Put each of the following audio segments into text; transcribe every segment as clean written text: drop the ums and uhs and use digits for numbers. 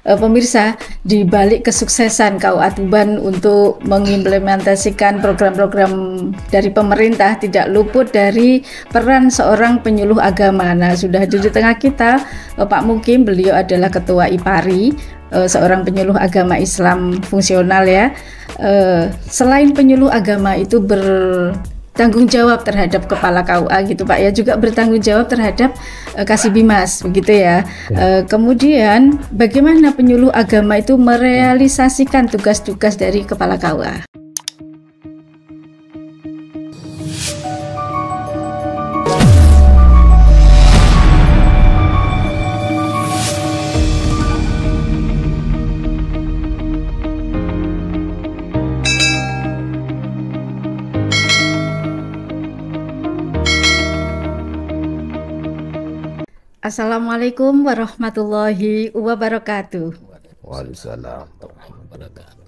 Pemirsa, di balik kesuksesan KUA Tuban untuk mengimplementasikan program-program dari pemerintah tidak luput dari peran seorang penyuluh agama. Nah, sudah hadir di tengah kita Pak Mukim, beliau adalah Ketua IPARI, seorang penyuluh agama Islam fungsional ya. Selain penyuluh agama itu bertanggung jawab terhadap kepala KUA gitu Pak ya, juga bertanggung jawab terhadap Kasibimas begitu ya. Kemudian bagaimana penyuluh agama itu merealisasikan tugas-tugas dari kepala KUA? Assalamualaikum warahmatullahi wabarakatuh. Waalaikumsalam warahmatullahi wabarakatuh.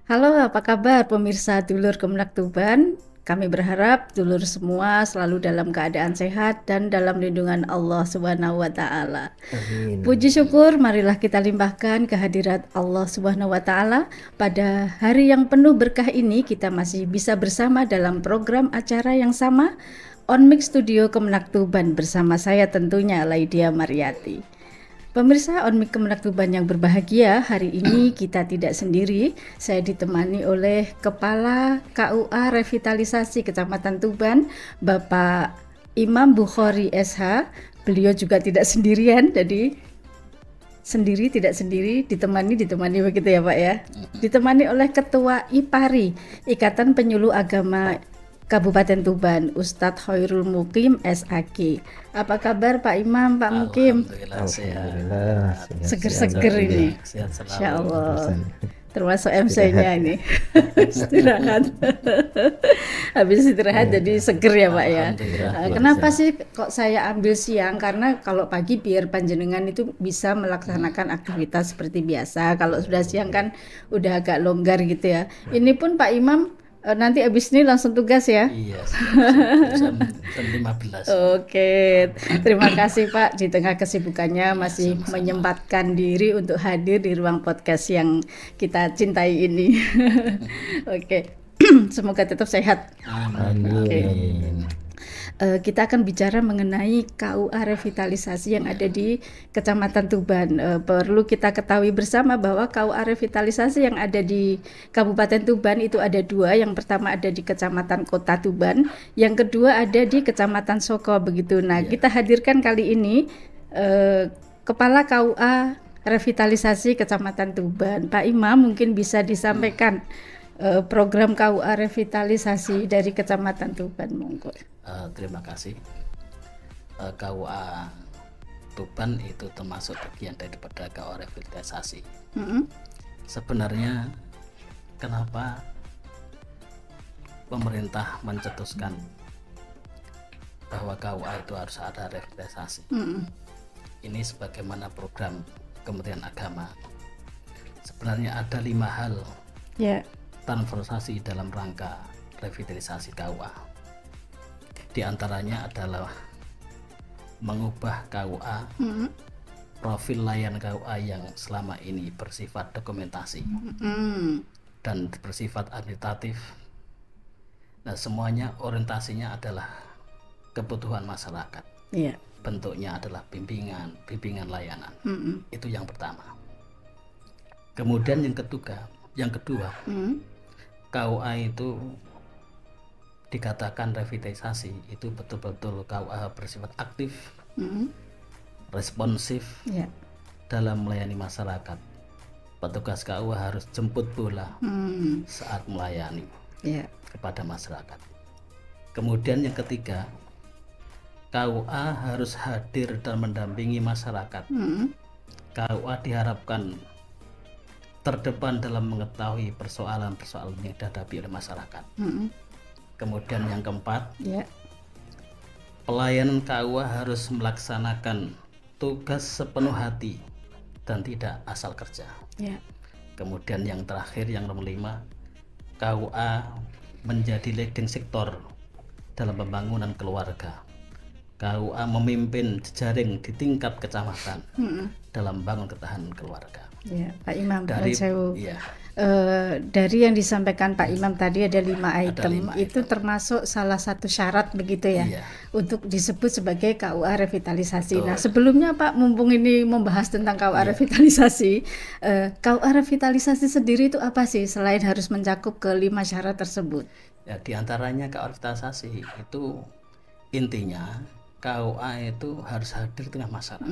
Halo, apa kabar pemirsa Dulur Kemenak Tuban? Kami berharap dulur semua selalu dalam keadaan sehat dan dalam lindungan Allah Subhanahu wa taala. Puji syukur marilah kita limpahkan kehadirat Allah Subhanahu wa taala. Pada hari yang penuh berkah ini kita masih bisa bersama dalam program acara yang sama On Mix Studio Kemenak Tuban bersama saya tentunya Laidia Mariati. Pemirsa On Mix Kemenak Tuban yang berbahagia, hari ini kita tidak sendiri. Saya ditemani oleh Kepala KUA Revitalisasi Kecamatan Tuban, Bapak Imam Bukhari SH. Beliau juga tidak sendirian, jadi tidak sendiri, ditemani begitu ya Pak ya. Ditemani oleh Ketua IPARI, Ikatan Penyuluh Agama Kabupaten Tuban, Ustadz Khairul Mukim SAG. Apa kabar Pak Imam, Pak Mukim? Alhamdulillah, seger-seger ini. Insya Allah. Termasuk MC-nya ini. Istirahat. Habis istirahat jadi seger ya Pak ya. Kenapa sih kok saya ambil siang? Karena kalau pagi biar panjenengan itu bisa melaksanakan aktivitas seperti biasa. Kalau sudah siang kan udah agak longgar gitu ya. Ini pun Pak Imam nanti abis ini langsung tugas ya? Iya, jam 15. Oke, terima kasih Pak. Di tengah kesibukannya masih menyempatkan diri untuk hadir di ruang podcast yang kita cintai ini. Oke, semoga tetap sehat. Amin. Kita akan bicara mengenai KUA revitalisasi yang ada di Kecamatan Tuban. Perlu kita ketahui bersama bahwa KUA revitalisasi yang ada di Kabupaten Tuban itu ada dua. Yang pertama ada di Kecamatan Kota Tuban, yang kedua ada di Kecamatan Soko begitu. Nah, kita hadirkan kali ini Kepala KUA Revitalisasi Kecamatan Tuban, Pak Imam, mungkin bisa disampaikan program KUA revitalisasi dari Kecamatan Tuban, monggo. Terima kasih. KUA Tuban itu termasuk bagian daripada KUA revitalisasi. Sebenarnya kenapa pemerintah mencetuskan bahwa KUA itu harus ada revitalisasi? Ini sebagaimana program Kementerian Agama. Sebenarnya ada 5 hal transversasi dalam rangka revitalisasi KUA. Di antaranya adalah mengubah KUA, profil layan KUA yang selama ini bersifat dokumentasi dan bersifat administratif. Nah, semuanya orientasinya adalah kebutuhan masyarakat. Bentuknya adalah bimbingan layanan. Itu yang pertama. Kemudian yang kedua, KUA itu dikatakan revitalisasi itu betul-betul KUA bersifat aktif, responsif dalam melayani masyarakat. Petugas KUA harus jemput bola saat melayani kepada masyarakat. Kemudian yang ketiga, KUA harus hadir dan mendampingi masyarakat. KUA diharapkan terdepan dalam mengetahui persoalan-persoalan yang dihadapi oleh masyarakat. Kemudian yang keempat, pelayanan KUA harus melaksanakan tugas sepenuh hati dan tidak asal kerja. Kemudian yang terakhir, yang nomor 5, KUA menjadi leading sektor dalam pembangunan keluarga. KUA memimpin jejaring di tingkat kecamatan dalam bangun ketahanan keluarga. Ya, Pak Imam, ya. Dari yang disampaikan Pak Imam tadi ada 5 item, itu termasuk salah satu syarat begitu ya, untuk disebut sebagai KUA revitalisasi. Betul. Nah sebelumnya Pak, mumpung ini membahas tentang KUA revitalisasi, KUA revitalisasi sendiri itu apa sih selain harus mencakup ke 5 syarat tersebut? Ya, diantaranya KUA revitalisasi itu intinya KUA itu harus hadir di tengah masyarakat,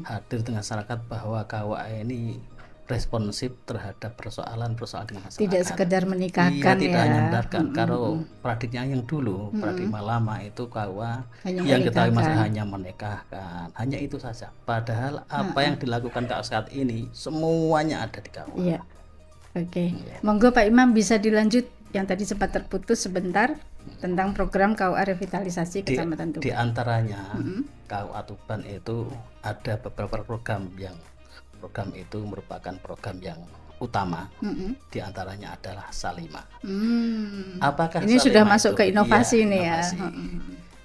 hadir di tengah masyarakat bahwa KUA ini responsif terhadap persoalan-persoalan di masyarakat. Tidak sekedar menikahkan tidak hanya menikahkan. Kalau paradigma yang dulu, paradigma lama itu KUA yang kita hanya menikahkan, hanya itu saja. Padahal apa yang dilakukan KUA saat ini semuanya ada di KUA. Iya. Oke. Monggo Pak Imam bisa dilanjut yang tadi sempat terputus sebentar tentang program KUA revitalisasi Kecamatan Tuban. Di antaranya KUA Tuban itu ada beberapa program itu merupakan program yang utama. Di antaranya adalah Salimah. Apakah ini Salimah sudah masuk itu? ke inovasi nih inovasi. ya.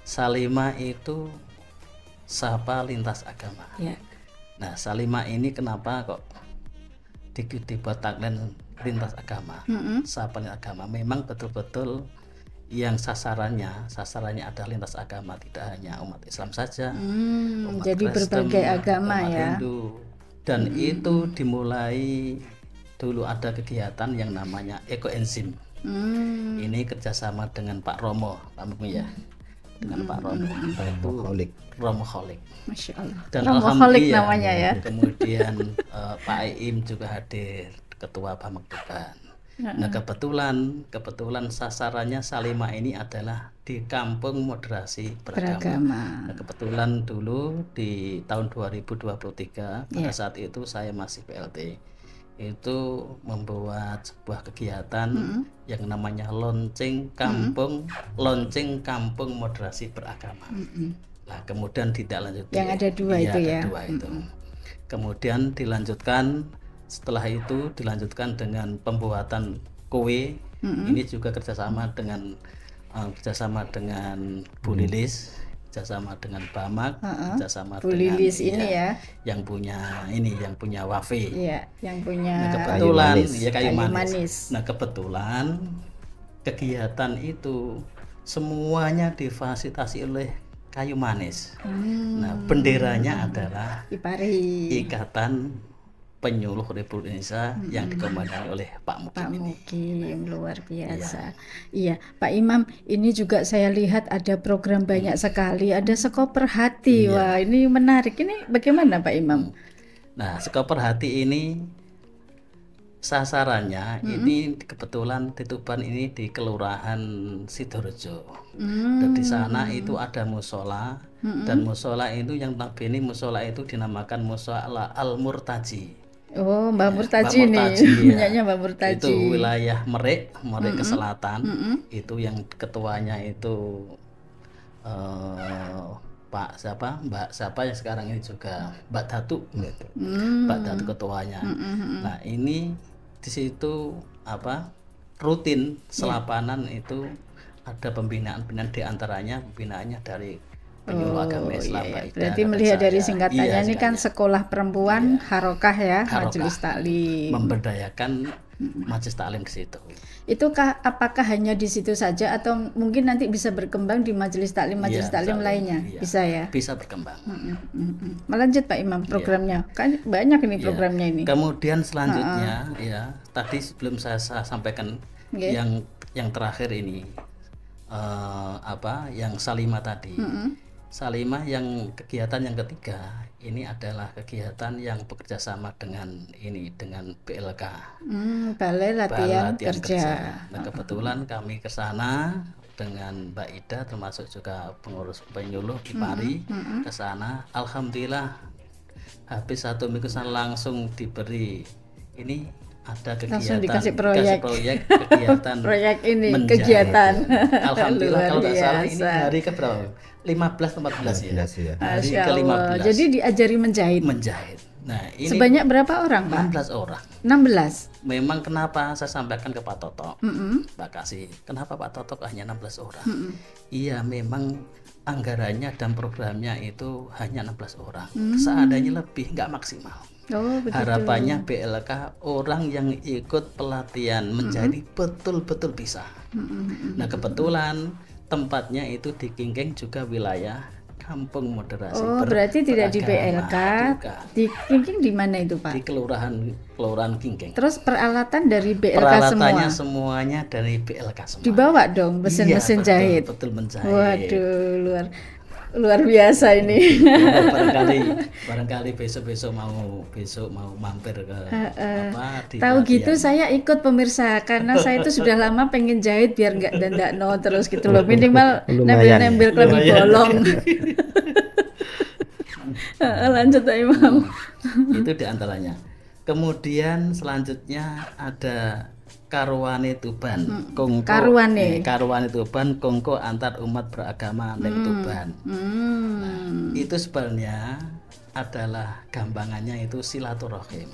Salimah itu sapa lintas agama. Ya. Nah, Salimah ini kenapa kok dibuat tagline lintas agama? Sapa lintas agama memang betul-betul yang sasarannya adalah lintas agama, tidak hanya umat Islam saja, umat jadi Kristen, berbagai agama umat ya. Hindu. Dan itu dimulai dulu ada kegiatan yang namanya ekoenzim. Ini kerjasama dengan Pak Romo, ya, dengan Pak Romo, itu Romoholik. Masya Allah. Dan Romoholik namanya ya. Kemudian Pak Iim juga hadir, Ketua Bamak Tuban. Nah kebetulan sasarannya Salimah ini adalah di Kampung Moderasi Beragama. Nah, kebetulan dulu di tahun 2023 pada saat itu saya masih PLT, itu membuat sebuah kegiatan yang namanya launching Kampung Moderasi Beragama. Nah kemudian tidak lanjut. Yang ada dua itu ya. Kemudian dilanjutkan. Setelah itu dilanjutkan dengan pembuatan kue. Ini juga kerjasama dengan Bu Lilis, kerjasama dengan Bamak, kerjasama Bu dengan Lilis ini ya, yang punya Wafi. Iya, yang punya kebetulan kayu manis. Nah kebetulan kegiatan itu semuanya difasilitasi oleh kayu manis. Nah benderanya adalah IPARI, Ikatan Penyuluh Republik Indonesia yang dikomandoi oleh Pak Mukim. Luar biasa. Iya, Pak Imam, ini juga saya lihat ada program banyak sekali, ada Sekoper Hati. Wah, ini menarik. Ini bagaimana Pak Imam? Nah, Sekoper Hati ini sasarannya ini kebetulan di Tuban ini di Kelurahan Sidorejo. Dan di sana itu ada musola, dan musola itu yang notabene musola itu dinamakan musola Al-Murtaji. Oh, Mbak Murtaji nih, punyanya Mbak Murtaji. Itu wilayah Merek ke selatan. Itu yang ketuanya itu Mbak siapa yang sekarang ini juga Mbak Datu. Mbak Datu ketuanya. Nah, ini di situ rutin selapanan itu ada pembinaan di antaranya pembinaannya dari Penyuluh Agama Islam. Berarti melihat dari singkatannya ini kan Sekolah Perempuan Harokah ya, Majelis Taklim. Memberdayakan Majelis Taklim di situ. Itu apakah hanya di situ saja atau mungkin nanti bisa berkembang di Majelis Taklim lainnya? Bisa ya? Bisa berkembang. Melanjut Pak Imam programnya. Kan banyak ini programnya ini. Kemudian selanjutnya tadi sebelum saya sampaikan yang terakhir ini yang Salimah tadi. Salimah yang kegiatan yang ketiga ini adalah kegiatan yang bekerja sama dengan BLK, Balai Latihan Kerja. Nah kebetulan kami ke sana dengan Mbak Ida termasuk juga pengurus penyuluh IPARI ke sana. Alhamdulillah habis 1 minggu langsung diberi ini ada kegiatan dikasih proyek kegiatan proyek ini menjahit. Kegiatan alhamdulillah kalau nggak salah ini hari ke berapa 15 atau 14 ya. Hari ke-15. Jadi diajari menjahit Nah, ini sebanyak berapa orang, Pak? 16 orang. 16. Memang kenapa saya sampaikan ke Pak Toto, Pak Kasih, kenapa Pak Toto hanya 16 orang? Iya, memang anggarannya dan programnya itu hanya 16 orang. Seandainya lebih nggak maksimal. Oh, begitu. Harapannya BLK orang yang ikut pelatihan menjadi betul-betul bisa. Nah, kebetulan tempatnya itu di Kingking, juga wilayah Kampung Moderasi. Oh, berarti tidak di BLK, juga. Di Kingking di mana itu, Pak? Di Kelurahan Kingking. Terus peralatan dari BLK Peralatannya semuanya dari BLK semua. Dibawa dong mesin-mesin jahit. Betul menjahit. Waduh, luar biasa ini. barangkali besok mau mampir ke tahu gitu saya ikut pemirsa, karena saya itu sudah lama pengen jahit biar nggak dandakno terus gitu loh, minimal nempel lebih bolong. Lanjut Pak Imam. Itu diantaranya. Kemudian selanjutnya ada Karwane Tuban, Kongko. Karwane Tuban, Kongko antar umat beragama neng Tuban. Nah, itu sebenarnya adalah gampangannya itu silaturahim.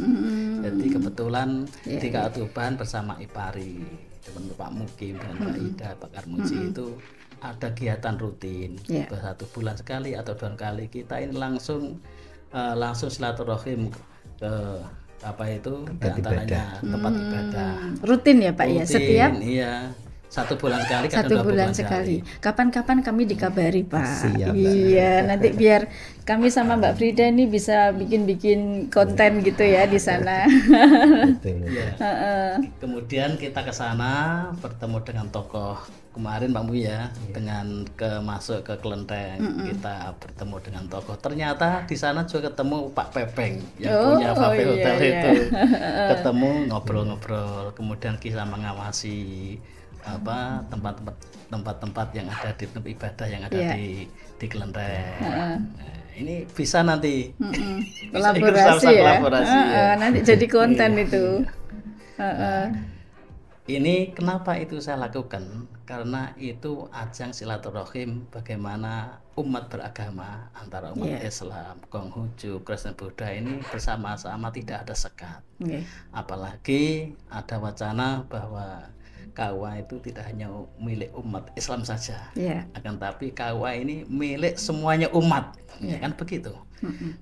Jadi kebetulan di KA Tuban bersama Ipari, teman Pak Mukim dan Pak Ida, Pak Karmuji itu ada kegiatan rutin, 1 bulan sekali atau 2 kali kita ini langsung silaturahim ke diantaranya tempat ibadah rutin ya Pak, rutin, ya setiap 1 bulan sekali, 1 bulan sekali. Kapan-kapan kami dikabari Pak. Siap, iya, nanti biar kami sama Mbak Frida ini bisa bikin konten gitu ya di sana. Kemudian kita ke sana bertemu dengan tokoh kemarin Pak Mu ya, dengan masuk ke kelenteng, kita bertemu dengan tokoh. Ternyata di sana juga ketemu Pak Pepeng yang punya Vape Hotel itu. Ketemu ngobrol-ngobrol, kemudian kita mengawasi tempat-tempat yang ada di tempat ibadah yang ada di kelenteng. Ini bisa nanti kolaborasi ya. Nanti jadi konten itu. Ini kenapa itu saya lakukan? Karena itu ajang silaturahim bagaimana umat beragama antara umat Islam, Konghucu, Kristen, Buddha ini bersama-sama tidak ada sekat. Apalagi ada wacana bahwa KUA itu tidak hanya milik umat Islam saja, akan tapi KUA ini milik semuanya umat, kan begitu.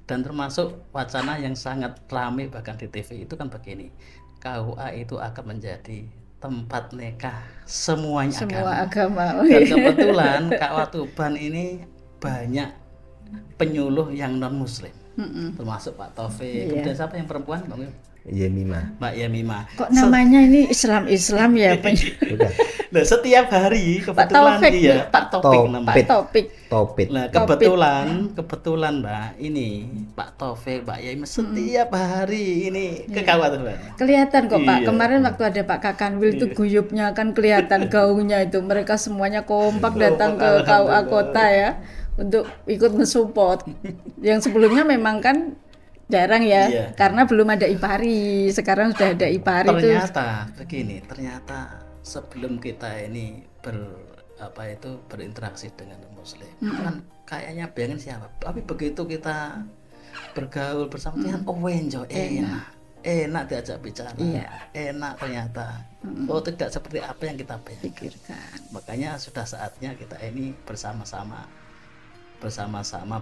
Dan termasuk wacana yang sangat ramai bahkan di TV itu kan begini, KUA itu akan menjadi tempat nikah semua agama. Dan kebetulan KUA Tuban ini banyak penyuluh yang non muslim, termasuk Pak Taufik, kemudian siapa yang perempuan, Mbak Yemima. Kok namanya ini Islam ya? Nah, setiap hari kebetulan Pak Topik. Nah, kebetulan Mbak ini Pak Taufik, Mbak Yemima setiap hari ini ke KUA Tuban. Kelihatan kok Pak. Kemarin waktu ada Pak Kakanwil itu guyupnya kan kelihatan gaungnya itu. Mereka semuanya kompak datang ke KUA kota ya untuk ikut mensupport. Yang sebelumnya memang kan jarang ya, karena belum ada Ipari. Sekarang sudah ada Ipari. Ternyata sebelum kita ini berinteraksi dengan muslim, kan kayaknya bayangin siapa. Tapi begitu kita bergaul bersama dengan enak diajak bicara, enak ternyata. Oh, tidak seperti apa yang kita pikirkan. Makanya sudah saatnya kita ini bersama-sama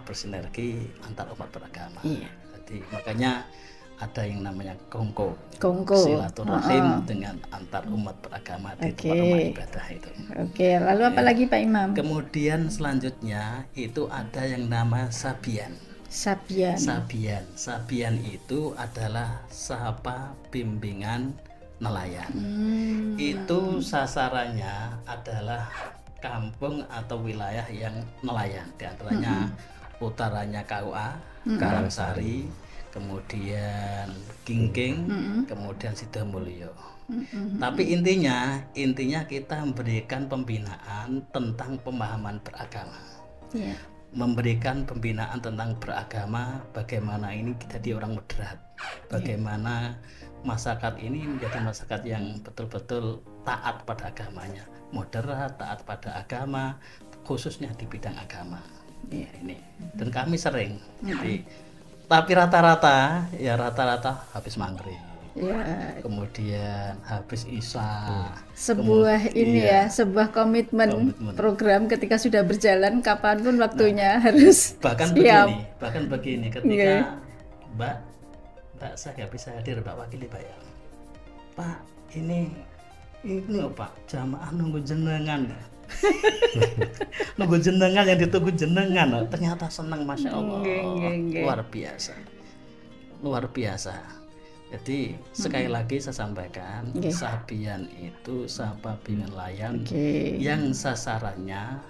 bersinergi antar umat beragama. Jadi makanya ada yang namanya Kongko. Silaturahim dengan antar umat beragama di tempat rumah ibadah itu. Lalu apa lagi Pak Imam? Kemudian selanjutnya itu ada yang nama Sabian. Sabian itu adalah sapa bimbingan nelayan. Itu sasarannya adalah kampung atau wilayah yang nelayan, diantaranya utaranya KUA, Karangsari, kemudian Kingking, kemudian Sidomulyo. Tapi intinya kita memberikan pembinaan tentang pemahaman beragama. Memberikan pembinaan tentang beragama, bagaimana ini jadi orang moderat, bagaimana masyarakat ini menjadi masyarakat yang betul-betul taat pada agamanya, moderat, taat pada agama, khususnya di bidang agama. Ini. Dan kami sering, jadi Tapi rata-rata habis maghrib. Ya. Kemudian habis isya. Sebuah sebuah komitmen program ketika sudah berjalan kapanpun waktunya harus bahkan siap. begini ketika Mbak saya nggak bisa hadir, Mbak wakili Pak ya. Pak, ini Pak, jamaah nunggu jenengan. Nunggu jenengan, yang ditunggu jenengan, ternyata senang, Masya Allah. Luar biasa. Jadi sekali lagi saya sampaikan, Sabian itu Sababi Nelayan yang sasarannya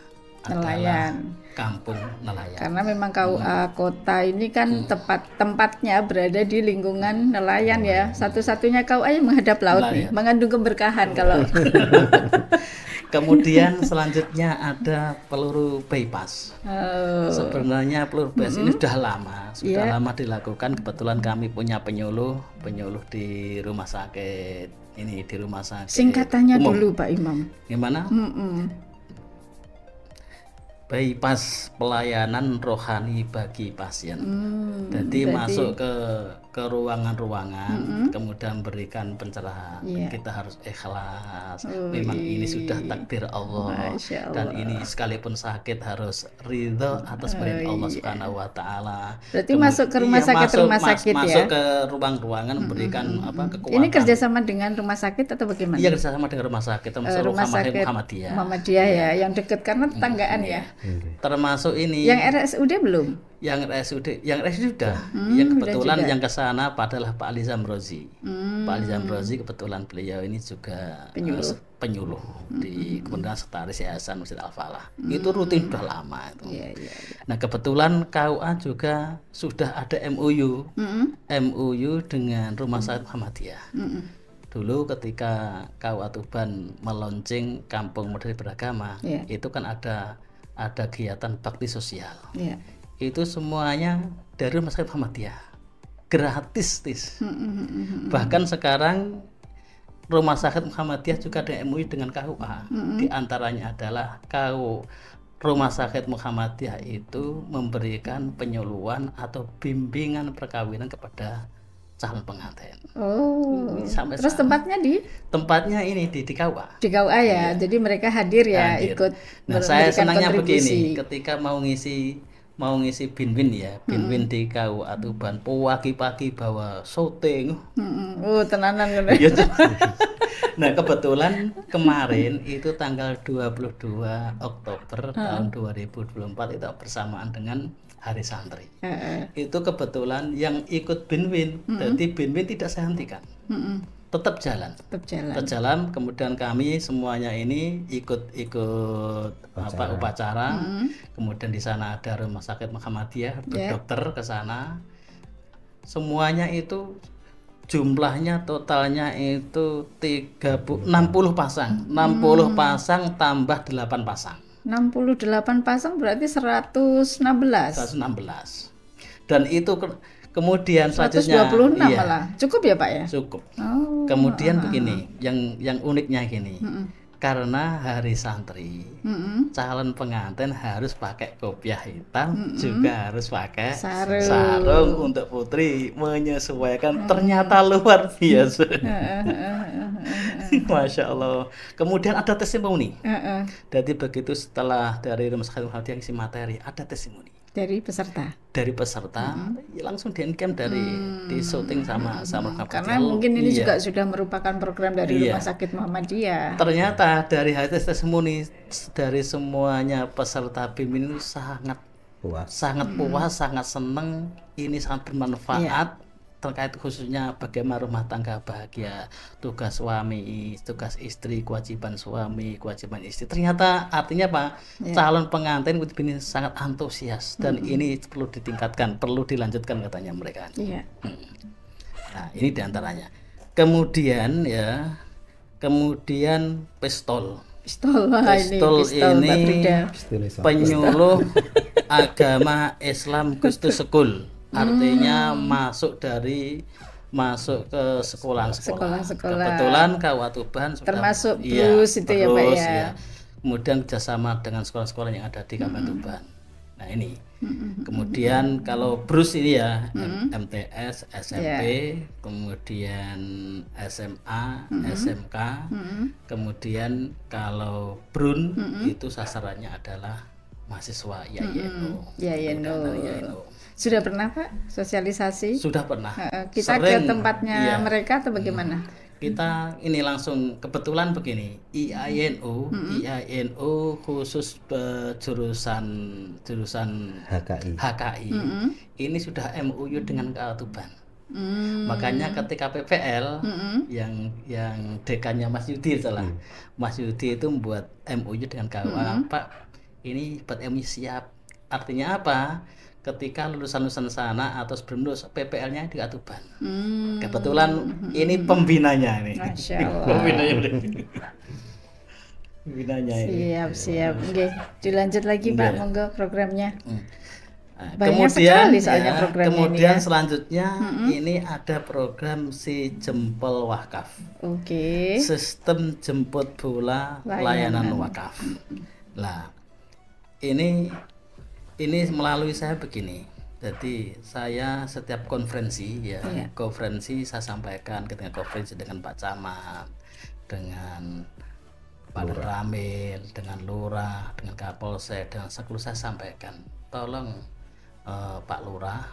adalah kampung nelayan. Karena memang KUA kota ini kan tempatnya berada di lingkungan nelayan ya. Satu-satunya KUA yang menghadap laut nih, mengandung keberkahan kalau. Kemudian selanjutnya ada peluru bypass. Sebenarnya peluru bypass ini sudah lama dilakukan. Kebetulan kami punya penyuluh di rumah sakit ini, di rumah sakit. Singkatannya umum. Dulu Pak Imam. Gimana? Bypass pelayanan rohani bagi pasien. Jadi masuk ke ruangan-ruangan, kemudian berikan pencerahan. Kita harus ikhlas. Memang ini sudah takdir Allah. Dan ini sekalipun sakit harus ridho atas perintah Allah Subhanahu wa taala. Berarti masuk ke rumah sakit ya. Masuk ke ruang-ruangan memberikan kekuatan. Ini kerjasama dengan rumah sakit atau bagaimana? Iya, kerjasama dengan rumah sakit, termasuk rumah sakit Muhammadiyah ya, yang dekat karena tetanggaan ya. Termasuk ini. Yang RSUD belum? Yang RSUD sudah. Yang kebetulan yang ke sana adalah Pak Ali Zamrozi. Pak Ali Zamrozi kebetulan beliau ini juga penyuluh di Kementerian Sekretaris Yayasan Masjid Al-Falah. Itu rutin sudah lama itu. Nah, kebetulan KUA juga sudah ada MOU dengan Rumah Sakit Muhammadiyah. Dulu ketika KUA Tuban meluncing Kampung Modern Beragama, itu kan ada kegiatan bakti sosial. Itu semuanya dari Rumah Sakit Muhammadiyah, gratis. Bahkan sekarang Rumah Sakit Muhammadiyah juga ada MUI dengan KUA. Di antaranya adalah Rumah Sakit Muhammadiyah itu memberikan penyuluhan atau bimbingan perkawinan kepada calon pengantin. Terus tempatnya ini di KUA. Di KUA ya. Jadi mereka hadir ya, ikut. Nah, saya senangnya begini, ketika mau ngisi binwin ya, binwin di KUA Tuban, pagi-pagi bawa syuting. Tenanan kan. Nah, kebetulan kemarin itu tanggal 22 Oktober tahun 2024 itu bersamaan dengan Hari Santri. Itu kebetulan yang ikut binwin, jadi binwin tidak saya hentikan. Tetap jalan. Kemudian kami semuanya ini ikut upacara. Kemudian di sana ada Rumah Sakit Muhammadiyah, dokter ke sana. Semuanya itu jumlahnya totalnya itu 60 pasang. 60 pasang tambah 8 pasang. 68 pasang berarti 116. Dan itu kemudian 126 malah. Cukup ya Pak ya? Cukup. Kemudian begini, yang uniknya gini. Karena Hari Santri, calon pengantin harus pakai kopiah hitam, juga harus pakai sarung untuk putri, menyesuaikan. Ternyata luar biasa. Masya Allah. Kemudian ada testimoni. Jadi begitu setelah dari Rumah Sakit Muhammadiyah isi materi, ada testimoni dari peserta. Ya langsung di encam di syuting sama karena mungkin ini juga sudah merupakan program dari Rumah Sakit Muhammadiyah. Ternyata dari hasil testimoni dari semuanya peserta BIM ini sangat puas, sangat senang, ini sangat bermanfaat. Terkait khususnya bagaimana rumah tangga bahagia, tugas suami, tugas istri, kewajiban suami, kewajiban istri. Ternyata artinya Pak, calon pengantin ini sangat antusias dan ini perlu ditingkatkan, perlu dilanjutkan katanya mereka. Nah, ini diantaranya. Kemudian pistol ini penyuluh agama Islam Gustu Sekul. Artinya masuk ke sekolah-sekolah. Kebetulan KUA Tuban termasuk BRUS itu ya Pak ya. Kemudian kerjasama dengan sekolah-sekolah yang ada di KUA Tuban. Nah, ini Kemudian kalau BRUS ini ya MTS, SMP, kemudian SMA, SMK, kemudian kalau BRUN itu sasarannya adalah mahasiswa YAINO. Sudah pernah Pak sosialisasi? Sudah pernah. Kita sering, ke tempatnya mereka atau bagaimana? Kita ini langsung kebetulan begini, IAINO khusus jurusan HKI. Ini sudah MOU dengan KUA Tuban. Makanya ketika PPL yang dekannya Mas Yudi Mas Yudi itu membuat MOU dengan KUA, Pak, ini buat MOU siap. Artinya apa? Ketika lulusan sana atau sebelum lulus PPL-nya di Tuban. Kebetulan ini pembinanya ini. Masya Allah. Pembinanya ini. Siap. Oke, dilanjut lagi Pak, monggo programnya. Banyak sekali soalnya programnya kemudian ini selanjutnya ini ada program si Jempol Wakaf. Sistem jemput bola layanan wakaf. Lah, ini melalui saya begini. Jadi saya setiap konferensi konferensi saya sampaikan ketika konferensi dengan Pak Camat, dengan Pak Ramil, dengan Lurah, dengan Kapolsek, dengan Seklu, saya sampaikan, tolong Pak Lurah,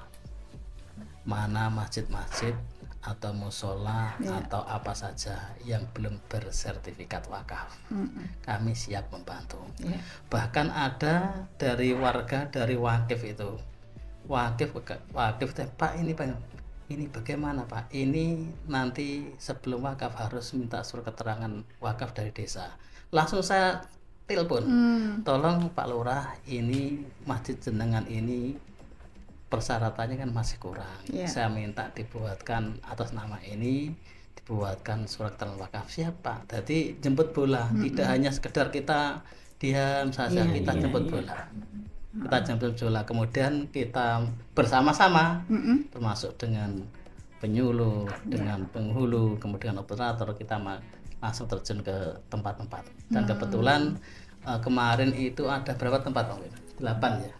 mana masjid-masjid atau musola atau apa saja yang belum bersertifikat wakaf, kami siap membantu. Bahkan ada dari warga dari wakif itu, wakif Pak, ini bagaimana Pak, ini nanti sebelum wakaf harus minta surat keterangan wakaf dari desa. Langsung saya telepon, tolong Pak Lurah, ini masjid jenengan ini persyaratannya kan masih kurang. Saya minta dibuatkan atas nama ini, dibuatkan surat keterangan wakaf. Siapa? Jadi jemput bola, tidak hanya sekedar kita diam saja, kita jemput bola. Kita jemput bola, kemudian kita bersama-sama, termasuk dengan penyuluh, dengan penghulu, kemudian operator, kita langsung terjun ke tempat-tempat. Dan kebetulan kemarin itu ada berapa tempat Om? 8 ya.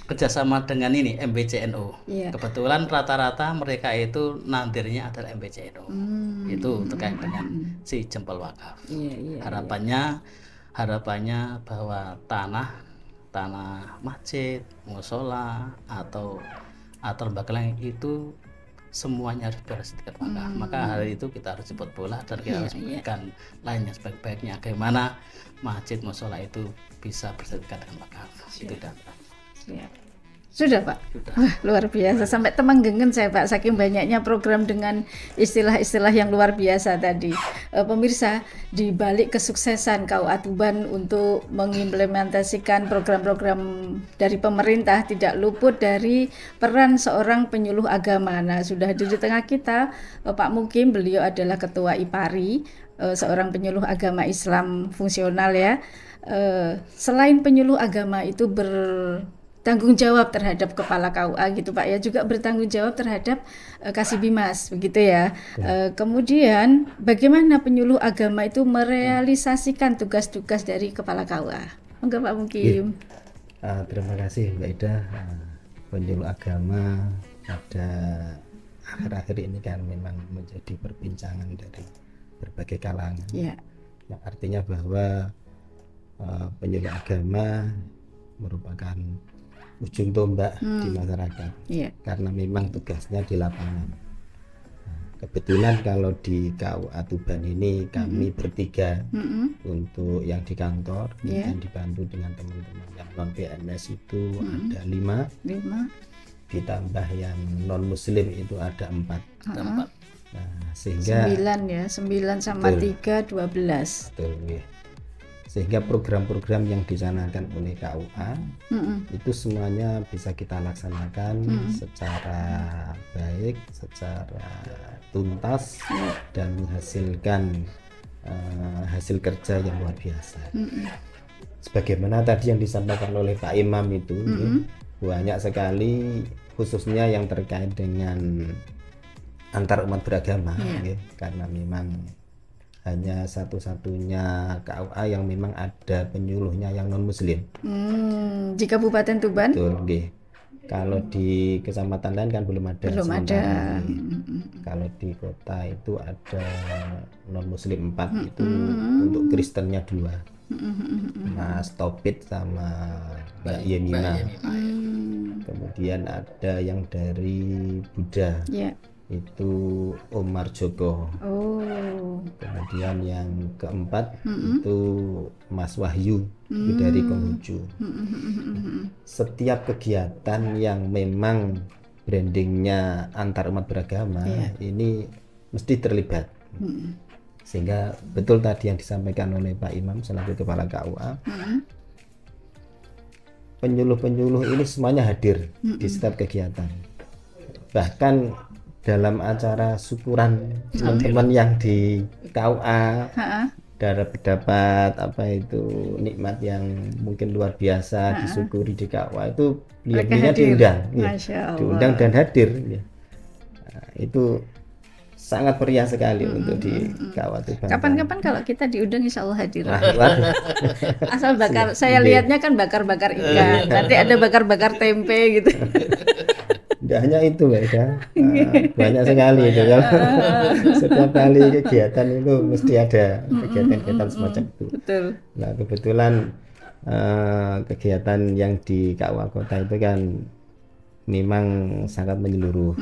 Kerjasama dengan ini MBCNO. Kebetulan rata-rata mereka itu nandirnya adalah MBCNO. Itu terkait dengan si Jempol Wakaf. Harapannya bahwa tanah masjid, musola atau lembaga lain itu semuanya harus bersertifikat wakaf. Maka hari itu kita harus jemput bola dan kita harus berikan lainnya sebaik-baiknya bagaimana masjid musola itu bisa bersertifikat dengan wakaf. Itu dan sudah Pak. Wah, luar biasa, sampai temenggengen saya Pak, saking banyaknya program dengan istilah-istilah yang luar biasa tadi. Pemirsa, di balik kesuksesan KUA Tuban untuk mengimplementasikan program-program dari pemerintah tidak luput dari peran seorang penyuluh agama. Nah, sudah di tengah kita Pak Mukim, beliau adalah ketua IPARI, seorang penyuluh agama Islam fungsional ya. Selain penyuluh agama itu bertanggung jawab terhadap kepala KUA gitu Pak ya, juga bertanggung jawab terhadap Kasibimas begitu ya. Kemudian bagaimana penyuluh agama itu merealisasikan tugas-tugas dari kepala KUA? Enggak Pak Mukim. Terima kasih Mbak Ida. Penyuluh agama pada akhir-akhir ini kan memang menjadi perbincangan dari berbagai kalangan. Yang artinya bahwa penyuluh agama merupakan ujung tombak di masyarakat, karena memang tugasnya di lapangan. Kebetulan kalau di KUA Tuban ini kami bertiga untuk yang di kantor, dan dibantu dengan teman-teman yang non PNS itu ada 5, ditambah yang non Muslim itu ada 4. Nah, sehingga 9 sama 3 12. Betul, ya. Sehingga program-program yang dicanangkan oleh KUA itu semuanya bisa kita laksanakan secara baik, secara tuntas, dan menghasilkan hasil kerja yang luar biasa. Sebagaimana tadi yang disampaikan oleh Pak Imam itu, banyak sekali khususnya yang terkait dengan antar umat beragama, karena memang hanya satu-satunya KUA yang memang ada penyuluhnya yang non muslim. Di Kabupaten Tuban? Betul, nggih. Kalau di kecamatan lain kan belum ada. Kalau di kota itu ada non muslim 4 itu, untuk Kristennya 2. Mas Topit sama Mbak Yemina. Kemudian ada yang dari Buddha. Itu Omar Joko. Kemudian yang keempat itu Mas Wahyu, itu dari Konghucu. Setiap kegiatan yang memang brandingnya antar umat beragama ini mesti terlibat. Sehingga betul tadi yang disampaikan oleh Pak Imam selaku Kepala KUA, penyuluh-penyuluh ini semuanya hadir di setiap kegiatan. Bahkan dalam acara syukuran teman-teman yang di KUA dapat apa itu nikmat yang mungkin luar biasa disyukuri di KUA, itu beliau-beliaunya diundang, diundang dan hadir. Nah, itu sangat meriah sekali untuk di KUA Tuban. Kapan-kapan kalau kita diundang insya Allah hadir. Asal bakar, saya lihatnya kan bakar-bakar ikan, nanti ada bakar-bakar tempe gitu. Tidak hanya itu Mbak Ida, banyak sekali itu kan. Setiap kali kegiatan itu mesti ada kegiatan-kegiatan semacam itu. Betul. Nah kebetulan kegiatan yang di KUA Kota itu kan memang sangat menyeluruh.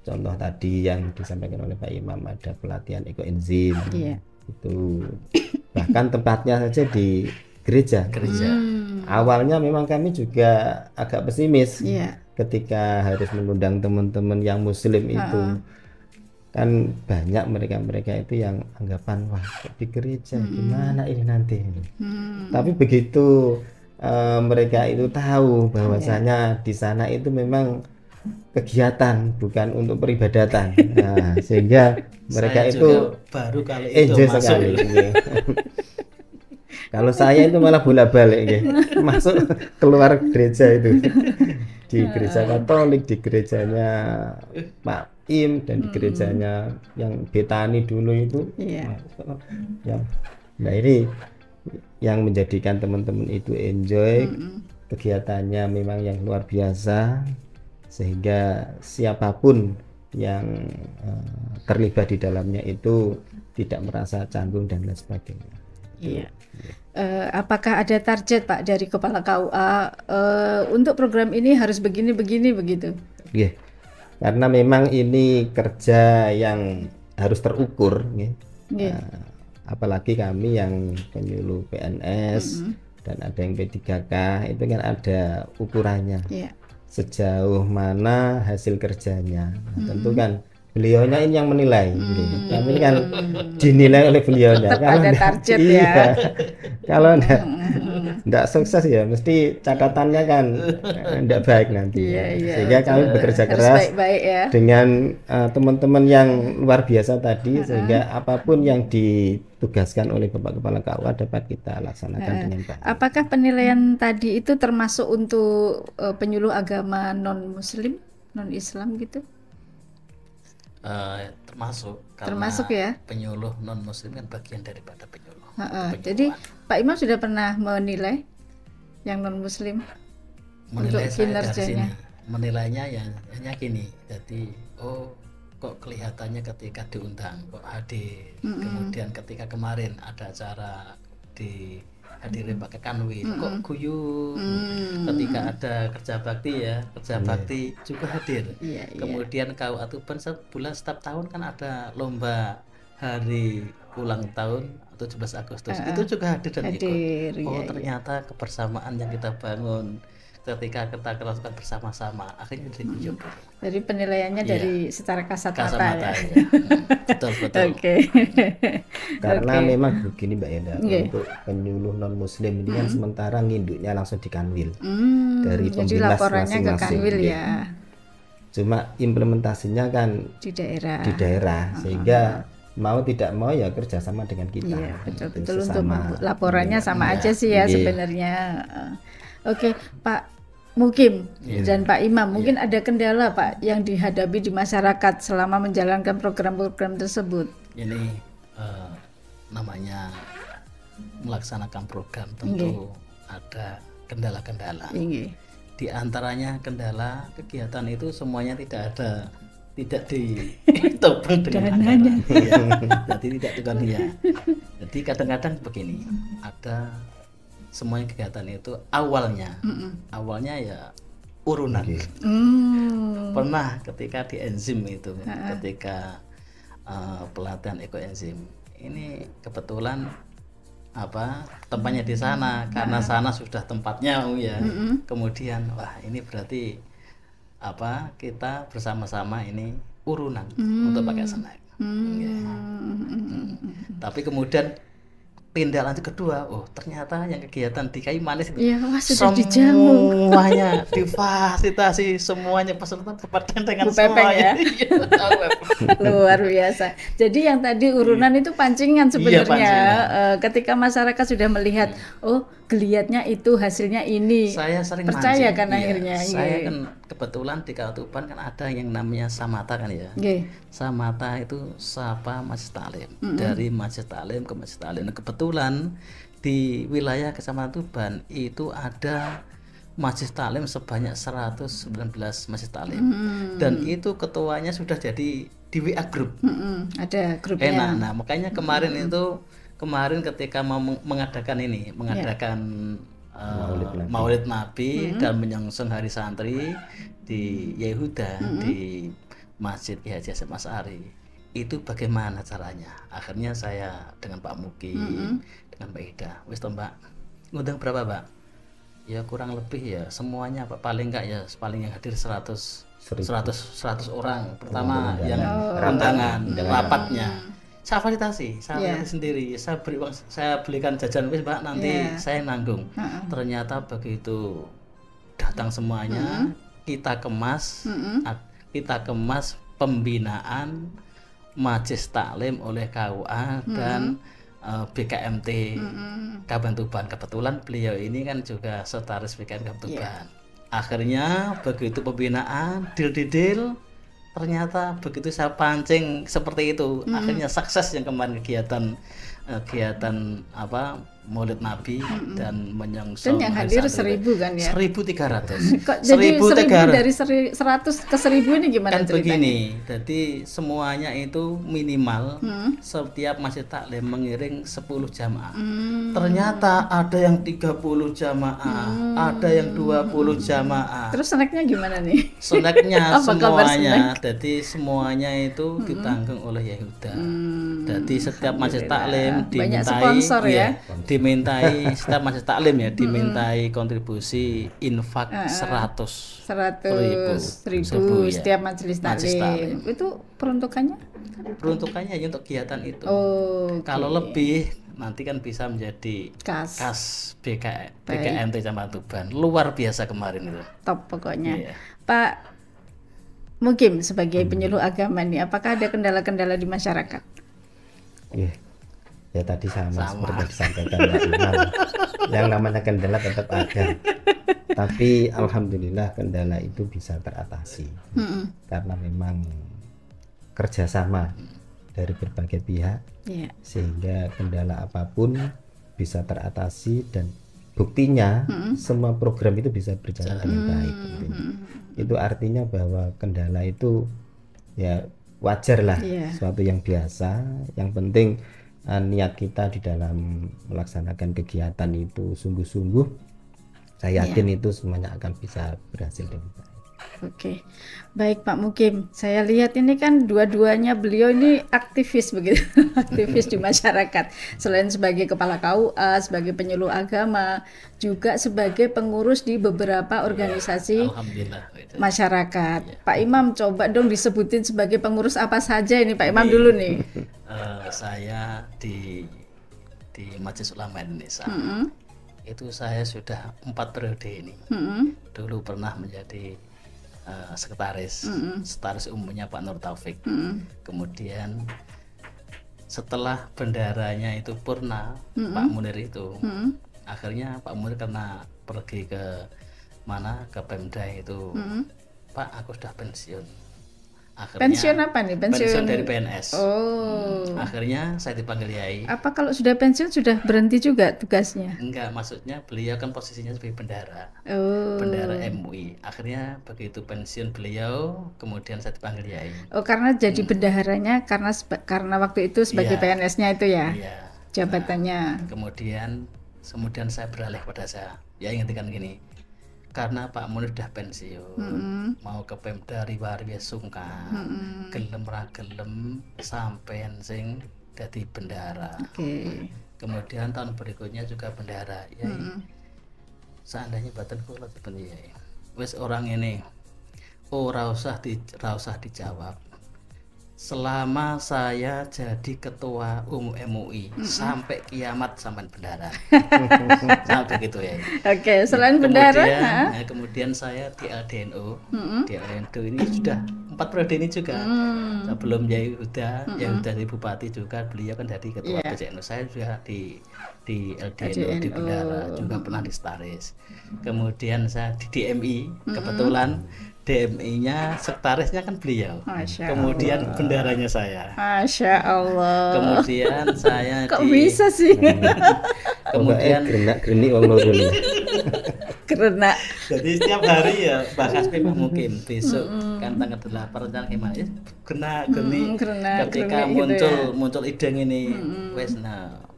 Contoh tadi yang disampaikan oleh Pak Imam, ada pelatihan ekoenzim. Itu bahkan tempatnya saja di gereja. Awalnya memang kami juga agak pesimis ketika harus mengundang teman-teman yang muslim itu. Kan banyak mereka itu yang anggapan, wah di gereja gimana ini nanti. Tapi begitu mereka itu tahu bahwasanya di sana itu memang kegiatan bukan untuk peribadatan. Nah, sehingga mereka saya itu baru kali enjoy itu sekali. Kalau saya itu malah bolak-balik masuk keluar gereja itu. Di gereja Katolik, di gerejanya Pak Im, dan di gerejanya yang Betani dulu itu. Nah ini yang menjadikan teman-teman itu enjoy, kegiatannya memang yang luar biasa, sehingga siapapun yang terlibat di dalamnya itu tidak merasa canggung dan lain sebagainya. Apakah ada target Pak dari Kepala KUA untuk program ini harus begini-begini begitu? Karena memang ini kerja yang harus terukur, apalagi kami yang penyuluh PNS dan ada yang P3K, itu kan ada ukurannya. Sejauh mana hasil kerjanya. Tentu kan beliaunya ini yang menilai, kami kan dinilai oleh beliaunya. Kalau ada target kalau enggak sukses ya mesti catatannya kan enggak baik nanti. Sehingga kami bekerja keras dengan teman-teman yang luar biasa tadi, sehingga apapun yang ditugaskan oleh Bapak Kepala KUA dapat kita laksanakan dengan baik. Apakah penilaian tadi itu termasuk untuk penyuluh agama non Muslim, non Islam gitu? Termasuk ya, penyuluh non muslim kan bagian daripada penyuluh. Jadi Pak Imam sudah pernah menilai yang non muslim untuk kinerjanya? Menilainya yang hanya gini, jadi kok kelihatannya ketika diundang kok hadir, kemudian ketika kemarin ada acara di hadirin pakai kanwil kok guyup, ketika ada kerja bakti juga hadir. Kemudian KUA Tuban sebulan setiap tahun kan ada lomba hari ulang tahun 17 Agustus, itu juga hadir dan ikut. Ternyata kebersamaan yang kita bangun ketika kita lakukan bersama-sama akhirnya jadi guyup. Jadi penilaiannya dari secara kasat mata. Betul. Karena memang begini Mbak Enda, untuk penyuluh non muslim ini kan sementara nginduknya langsung di kanwil dari pembimbing masing-masing. Cuma implementasinya kan di daerah, sehingga mau tidak mau ya kerjasama dengan kita. Betul untuk laporannya sama aja sih ya sebenarnya. Oke, Pak Mukim dan Pak Imam, mungkin ada kendala Pak yang dihadapi di masyarakat selama menjalankan program-program tersebut? Ini namanya melaksanakan program tentu ada kendala-kendala. Di antaranya kendala kegiatan itu semuanya tidak ditopang dengan anggaran. Ya, jadi tidak tukar ya. Jadi kadang-kadang begini, ada semuanya kegiatan itu awalnya ya urunan. Pernah ketika di enzim itu, ketika pelatihan ekoenzim ini kebetulan tempatnya di sana, karena sana sudah tempatnya ya. Kemudian wah ini berarti kita bersama-sama ini urunan untuk pakai snack. Tapi kemudian tindak lanjut kedua, ternyata yang kegiatan di Kayu Manis itu semuanya difasilitasi, semuanya peserta berdendengan semua ya. Luar biasa. Jadi yang tadi urunan itu pancingan sebenarnya. Ketika masyarakat sudah melihat, geliatnya itu hasilnya ini, saya sering percaya mancing. Kan akhirnya. Saya kan kebetulan di Kautuban kan ada yang namanya Samata kan ya. Samata itu Sapa Masjid Taklim, dari Masjid Taklim ke Masjid Taklim. Nah, kebetulan di wilayah Kecamatan Tuban itu ada Masjid Taklim sebanyak 119 Masjid Taklim, dan itu ketuanya sudah jadi di WA group. Ada grupnya. Nah makanya kemarin ketika mau mengadakan Maulid Nabi dan menyongsong Hari Santri di Yehuda di Masjid Ki Haji Hasyim Asy'ari, itu bagaimana caranya? Akhirnya saya dengan Pak Muki, dengan Mbak Ida, wis toh Mbak, ngundang berapa Mbak? Ya kurang lebih ya semuanya paling enggak ya paling yang hadir 100 orang pertama yang undangan rapatnya. Saya fasilitasi sendiri, saya beri uang, saya belikan jajan wis Mbak, nanti saya nanggung. Ternyata begitu datang semuanya, kita kemas pembinaan Majelis Taklim oleh KUA dan BKMT Kabupaten Tuban. Kebetulan beliau ini kan juga sekretaris BKMT Kabupaten Tuban. Akhirnya begitu pembinaan deal ternyata begitu saya pancing seperti itu, akhirnya sukses yang kemarin kegiatan Maulid Nabi dan menyongsong. Dan yang hadir 1.000 kan ya? 1.300. Kok jadi 1.000 dari 100 ke 1.000 ini gimana kan ceritanya? Begini, jadi semuanya itu minimal setiap Masjid Taklim mengiring 10 jamaah. Ternyata ada yang 30 jamaah, ada yang 20 jamaah. Terus snacknya gimana nih? Snacknya semuanya, jadi semuanya itu ditanggung oleh Yehuda. Jadi setiap Masjid Taklim dimintai setiap Masjid Taklim ya dimintai kontribusi infak 100.000 setiap majelis taklim. Itu peruntukannya ya untuk kegiatan itu. Kalau lebih nanti kan bisa menjadi kas BKMT Kecamatan Tuban. Luar biasa kemarin itu. Top pokoknya. Pak Mukim sebagai penyuluh agama nih, apakah ada kendala-kendala di masyarakat? Ya tadi sama seperti disampaikan Mbak Imam. Yang namanya kendala tetap ada. Tapi alhamdulillah kendala itu bisa teratasi. Karena memang kerjasama dari berbagai pihak, sehingga kendala apapun bisa teratasi, dan buktinya semua program itu bisa berjalan dengan baik. Itu artinya bahwa kendala itu ya wajar lah, suatu yang biasa. Yang penting niat kita di dalam melaksanakan kegiatan itu sungguh-sungguh, saya yakin itu semuanya akan bisa berhasil dengan baik. Oke, baik Pak Mukim. Saya lihat ini kan dua-duanya beliau ini aktivis begitu, aktivis di masyarakat. Selain sebagai kepala KUA, sebagai penyuluh agama, juga sebagai pengurus di beberapa organisasi masyarakat. Pak Imam, coba dong disebutin sebagai pengurus apa saja ini Pak Imam dulu nih. Saya di Majelis Ulama Indonesia. Itu saya sudah 4 periode ini. Dulu pernah menjadi sekretaris umumnya Pak Nur Taufik. Kemudian setelah bendaranya itu purna, Pak Munir itu, akhirnya Pak Munir karena pergi ke Pemda itu, Pak aku sudah pensiun, Akhirnya, pensiun apa nih? Pensiun dari PNS. Akhirnya saya dipanggil Yai. Apa kalau sudah pensiun sudah berhenti juga tugasnya? Enggak, maksudnya beliau kan posisinya sebagai bendahara. Bendahara MUI. Akhirnya begitu pensiun beliau, kemudian saya dipanggil Yai. Karena jadi bendaharanya karena waktu itu sebagai PNS-nya itu ya. Jabatannya. Nah, kemudian saya beralih pada saya. Ya ingatkan gini. Karena Pak Munir udah pensiun, mau ke Pemda riwari sungkan, gelem ra gelem sampean sing dadi bendahara. Kemudian tahun berikutnya juga bendahara. Ya, seandainya batin kula dipen ya. Wis orang ini ora usah dijawab. Selama saya jadi ketua umum MUI sampai kiamat sampai bendahara. Sampai gitu ya. Oke, selain bendahara, kemudian saya di LDNU. Di LDNU ini sudah 4 periode ini juga. Sebelum Yai Huda jadi bupati juga, beliau kan dari ketua PCNU. Saya juga di LDNU di bendahara, juga pernah di Staris. Kemudian saya di DMI, kebetulan DMI-nya sekretarisnya kan beliau. Kemudian bendaharanya saya. Masya Allah. Kemudian saya kok bisa sih? Kemudian gerak-gerik wong loro nih. Karena jadi setiap hari ya bahas Pak Mukim. Besok kan tanggal 8 rencana gimana? Gerak-gerik ketika muncul ide ini. Wes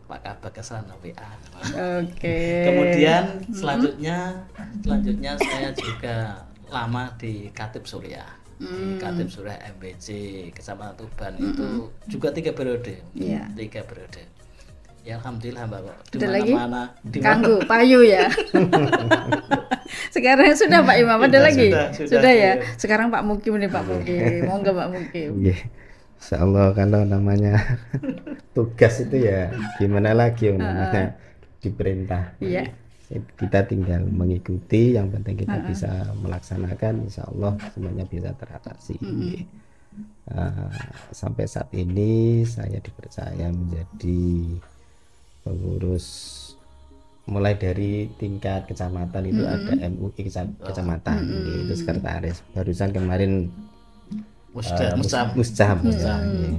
Pak Kabak kesana WA. Kemudian selanjutnya saya juga lama di Katib Surya. Di Katib Surya MBC Kecamatan Tuban itu juga 3 periode. 3 periode. Ya alhamdulillah Mbak. Di mana-mana Kanggu payu ya. Sekarang sudah Pak Imam ada lagi? Sudah ya. Sekarang Pak Mukim nih Pak Mukim. Monggo Pak Mukim. Insyaallah kalau namanya tugas itu ya gimana lagi namanya diperintah. Kita tinggal mengikuti, yang penting kita bisa melaksanakan, insya Allah semuanya bisa teratasi. Sampai saat ini saya dipercaya menjadi pengurus mulai dari tingkat kecamatan itu ada MUI kecamatan, itu sekretaris. Barusan kemarin Muscam.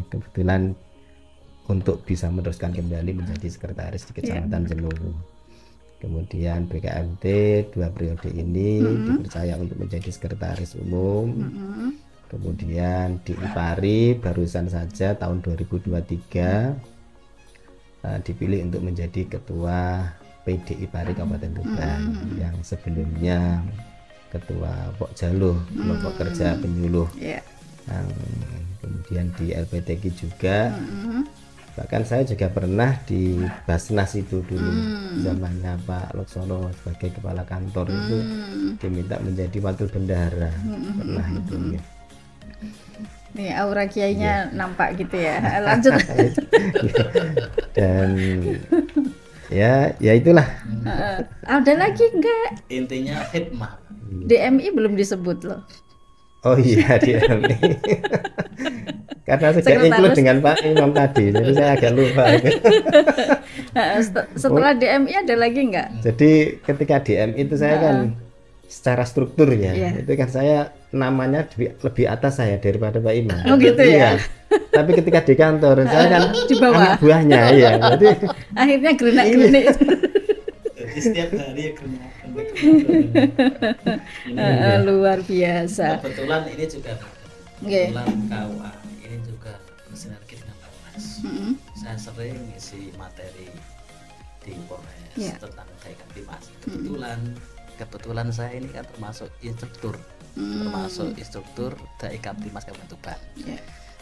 Kebetulan untuk bisa meneruskan kembali menjadi sekretaris di Kecamatan Jenuh. Kemudian BKMT 2 periode ini dipercaya untuk menjadi sekretaris umum. Kemudian di IPARI barusan saja tahun 2023 dipilih untuk menjadi ketua PD IPARI Kabupaten Tuban, yang sebelumnya ketua Pokjaluh, kelompok kerja penyuluh. Kemudian di LPTK juga. Bahkan saya juga pernah di Basnas itu dulu, zamannya Pak Loksono sebagai kepala kantor itu diminta menjadi wakil bendahara. Pernah itu ya. Nih aura kiainya nampak gitu ya. Lanjut. Dan ya itulah. Ada lagi enggak? Intinya hikmah. DMI belum disebut loh. Oh iya DMI. Karena sudah include dengan Pak Imam tadi, jadi saya agak lupa. Setelah DMI ada lagi enggak? Jadi ketika DMI itu saya kan secara struktur ya, itu kan saya namanya lebih atas saya daripada Pak Imam. Oh gitu ya. Tapi ketika di kantor saya kan di bawah. Anak buahnya ya. Jadi akhirnya gerenak-gerenik. Jadi setiap hari ya gerenak. Luar biasa. Kebetulan ini juga kebetulan KUA ini juga bersinergi dengan Polres. Saya sering isi materi di Polres tentang Dai Kamtimas. Kebetulan saya ini kan termasuk instruktur Dai Kamtimas Kabupaten Tuban.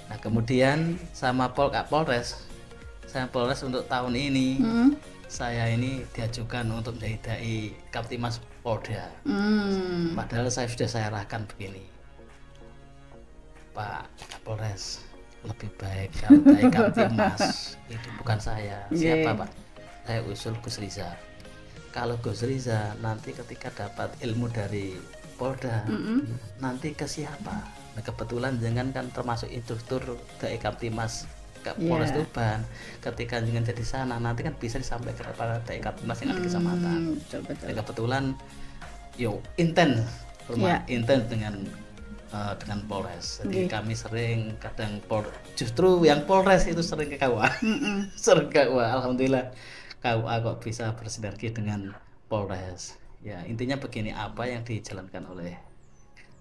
Nah kemudian sama Polres untuk tahun ini saya ini diajukan untuk menjadi Dai Kamtimas Polda. Padahal saya arahkan begini, Pak Kapolres, lebih baik kalau Dai Kamtimas itu bukan saya. Siapa Pak? Saya usul Gus Riza. Kalau Gus Riza nanti ketika dapat ilmu dari Polda, nanti ke siapa? Nah kebetulan jangan kan termasuk instruktur Dai Kamtimas Polres Tuban. Ketika jangan jadi sana nanti kan bisa disampaikan kepada Dai Kamtimas yang ada di kecamatan. Kebetulan intens dengan dengan Polres. Jadi kami sering kadang justru yang Polres itu sering ke KUA. Sering ke KUA. Alhamdulillah KUA kok bisa bersinergi dengan Polres. Ya intinya begini, apa yang dijalankan oleh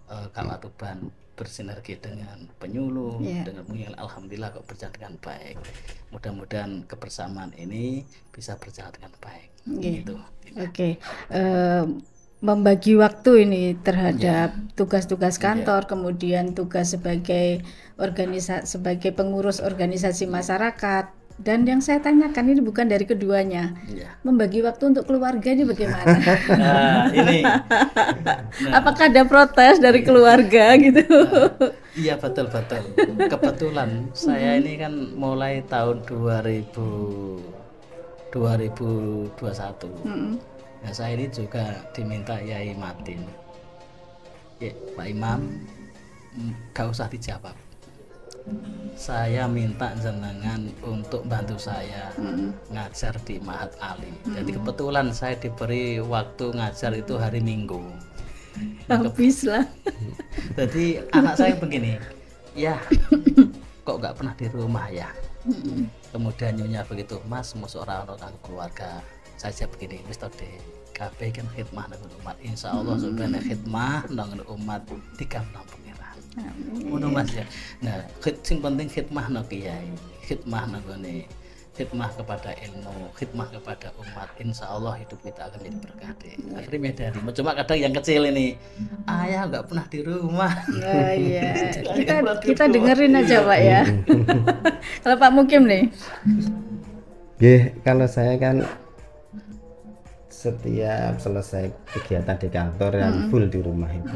KUA Tuban bersinergi dengan penyuluh, dengan pengingat, alhamdulillah kok berjalan dengan baik. Mudah-mudahan kebersamaan ini bisa berjalan dengan baik. Gitu. Oke. Membagi waktu ini terhadap tugas-tugas kantor, kemudian tugas sebagai sebagai pengurus organisasi masyarakat, dan yang saya tanyakan ini bukan dari keduanya, membagi waktu untuk keluarga ini bagaimana? Apakah ada protes dari keluarga gitu? Iya betul. Kebetulan saya ini kan mulai tahun 2021. Nah, saya ini juga diminta Yai Matin, Pak Imam, gak usah dijawab. Saya minta jenengan untuk bantu saya ngajar di Ma'had Ali. Jadi kebetulan saya diberi waktu ngajar itu hari Minggu. Habis lah. Jadi anak saya begini, ya kok gak pernah di rumah ya. Kemudian nyonya begitu, Mas musuh orang keluarga. Saya begini, Mr. D, kabeh kan khidmah nang umat, insyaallah sebenarnya khidmah nang umat digampang pengiran. Ngono Mas ya. Nah, sing penting khidmah nang kiai, khidmah nang gone, khidmah kepada ilmu, khidmah kepada umat, insyaallah hidup kita akan jadi berkah. Akhirnya medan. Cuma kadang yang kecil ini, ayah nggak pernah di rumah. Oh iya. kita dengerin aja Pak ya. Kalau Pak Mukim nih. Kalau saya kan setiap selesai kegiatan di kantor yang full di rumah itu.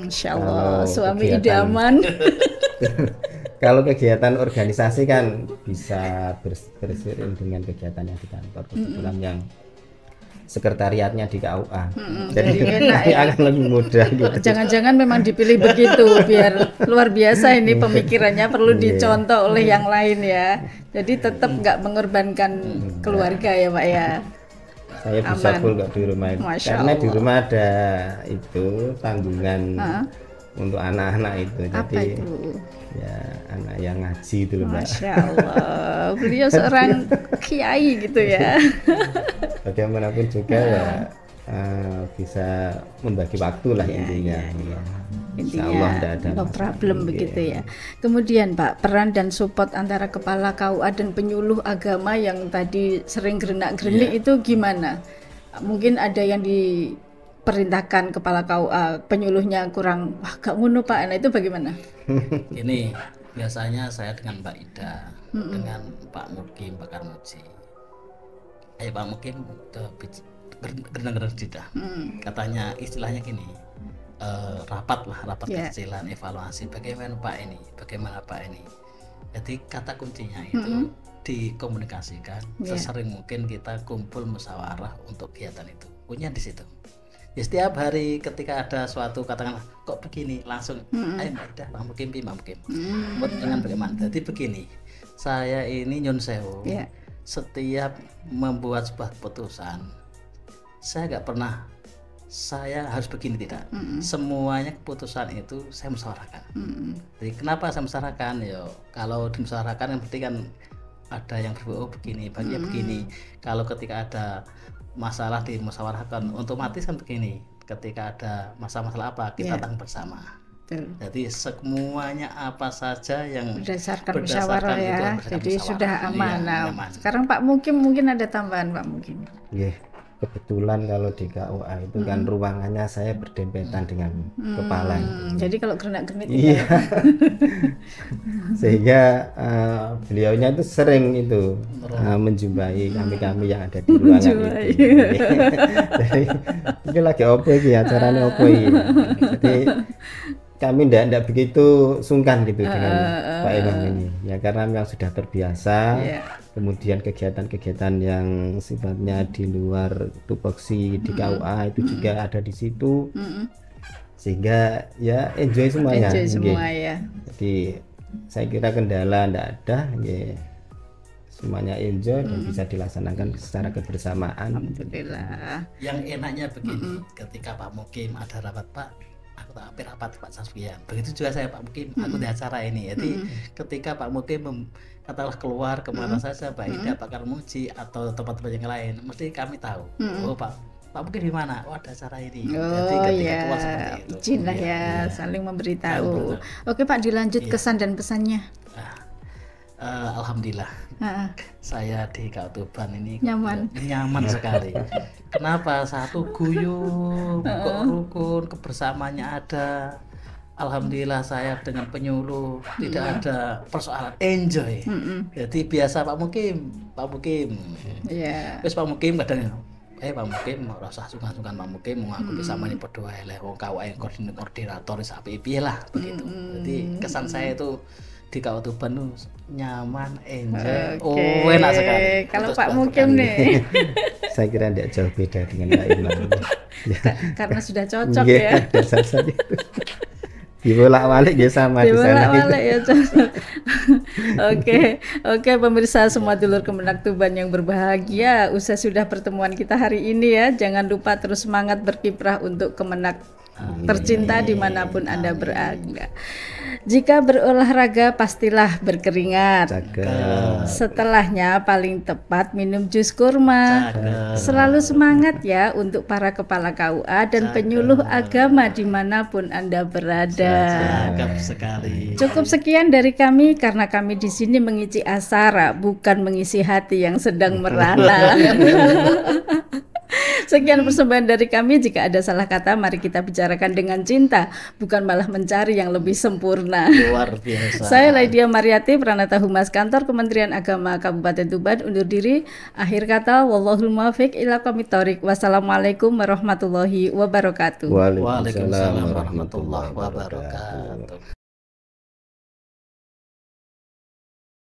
Insya Allah suami idaman. Kalau kegiatan organisasi kan bisa berseiring dengan kegiatan yang di kantor. Kebetulan yang sekretariatnya di KUA. Jadi enak ya. Akan lebih mudah gitu. Jangan-jangan memang dipilih begitu biar luar biasa ini pemikirannya, perlu dicontoh oleh yang lain ya. Jadi tetap nggak mengorbankan keluarga ya Pak ya. Saya bisa full kok di rumah itu. Karena di rumah ada itu tanggungan untuk anak-anak itu. Apa jadi itu? Ya anak yang ngaji itu loh Mbak. Masya Allah, beliau seorang kiai gitu ya. Bagaimanapun juga ya bisa membagi waktu lah intinya. Intinya no problem begitu ya. Kemudian Pak, peran dan support antara kepala KUA dan penyuluh agama yang tadi sering gerenak-gerenik itu gimana? Mungkin ada yang diperintahkan kepala KUA, penyuluhnya kurang, wah gak ngono Pak, nah itu bagaimana? Ini biasanya saya dengan Mbak Ida, dengan Pak Mukim, Pak Karmuji. Ayo Pak Mukim gerenang-gerenang tidak. Katanya istilahnya gini, rapat kecilan, evaluasi bagaimana Pak ini. Jadi kata kuncinya itu dikomunikasikan sesering mungkin, kita kumpul musyawarah untuk kegiatan itu. Punya di situ. Ya setiap hari ketika ada suatu katakanlah kok begini langsung ayo Mbak Ida, Pak Mukim, buat dengan bagaimana. Jadi begini, saya ini nyun sewu. Setiap membuat sebuah keputusan, saya nggak pernah saya harus begini, tidak. Semuanya keputusan itu saya musyawarahkan. Jadi kenapa saya musyawarahkan? Ya kalau dimusyawarahkan yang penting kan ada yang begini, bagian begini. Kalau ketika ada masalah dimusyawarahkan, otomatis kan begini. Ketika ada masalah apa kita tanggung bersama. Jadi semuanya apa saja yang berdasarkan musyawarah ya. Jadi sudah aman. Nah, sekarang Pak Mukim mungkin ada tambahan Pak Mukim. Kebetulan kalau di KUA itu kan ruangannya saya berdempetan dengan kepala. Jadi kalau gerak-gerik sehingga beliaunya itu sering itu menjumpai kami yang ada di ruangan itu. Jadi ini lagi opo iki acaranya opo iki. Jadi kami tidak begitu sungkan gitu dengan Pak Imam ini ya, karena memang sudah terbiasa. Kemudian kegiatan-kegiatan yang sifatnya di luar tupoksi di KUA itu juga ada di situ, sehingga ya enjoy semuanya. Jadi saya kira kendala tidak ada, semuanya enjoy dan bisa dilaksanakan secara kebersamaan. Alhamdulillah. Yang enaknya begini, ketika Pak Mukim ada rapat Pak, aku tak hampir rapat Pak Sasfian. Begitu juga saya Pak Mukim, aku di acara ini. Jadi ketika Pak Mukim katakanlah keluar kemana saja, Mbak Ida bakal muji atau tempat-tempat yang lain, mesti kami tahu. Oh Pak Mukim di mana? Oh ada acara ini. Jadi ketika keluar seperti itu. Izin lah ya, saling memberitahu. Oke Pak, dilanjut kesan dan pesannya. Alhamdulillah. Saya di Kautuban ini nyaman sekali. Kenapa? Satu guyup, kok rukun, kebersamaannya ada. Alhamdulillah saya dengan penyuluh tidak ada persoalan, enjoy. Jadi biasa Pak Mukim. Terus Pak Mukim kadang Pak Mukim rasa sungkan-sungkan Pak Mukim mau aku bisa mani berdoa leh wong kawake koordinator sapi piye lah begitu. Jadi kesan saya itu di Kautuban tuh nyaman, enjoy, enak sekali. Kalau Pak Mukim nih, saya kira tidak jauh beda dengan Pak Imam. Karena sudah cocok ya. Dasar saja itu. Dibolak-balik ya sama di sana. Dibolak-balik ya cocok. Oke, pemirsa semua dulur Kemenak Tuban yang berbahagia, usai sudah pertemuan kita hari ini ya. Jangan lupa terus semangat berkiprah untuk Kemenak tercinta dimanapun Anda berada. Jika berolahraga pastilah berkeringat. Setelahnya paling tepat minum jus kurma. Selalu semangat ya untuk para kepala KUA dan penyuluh agama dimanapun Anda berada. Cukup sekian dari kami karena kami di sini mengisi asara bukan mengisi hati yang sedang merana. Sekian persembahan dari kami. Jika ada salah kata, mari kita bicarakan dengan cinta, bukan malah mencari yang lebih sempurna. Luar biasa. Saya Laidia Mariati, Pranata Humas Kantor Kementerian Agama Kabupaten Tuban, undur diri. Akhir kata, wallahul muwaffiq ila aqwamit thoriq. Wassalamualaikum warahmatullahi wabarakatuh. Waalaikumsalam warahmatullahi wabarakatuh.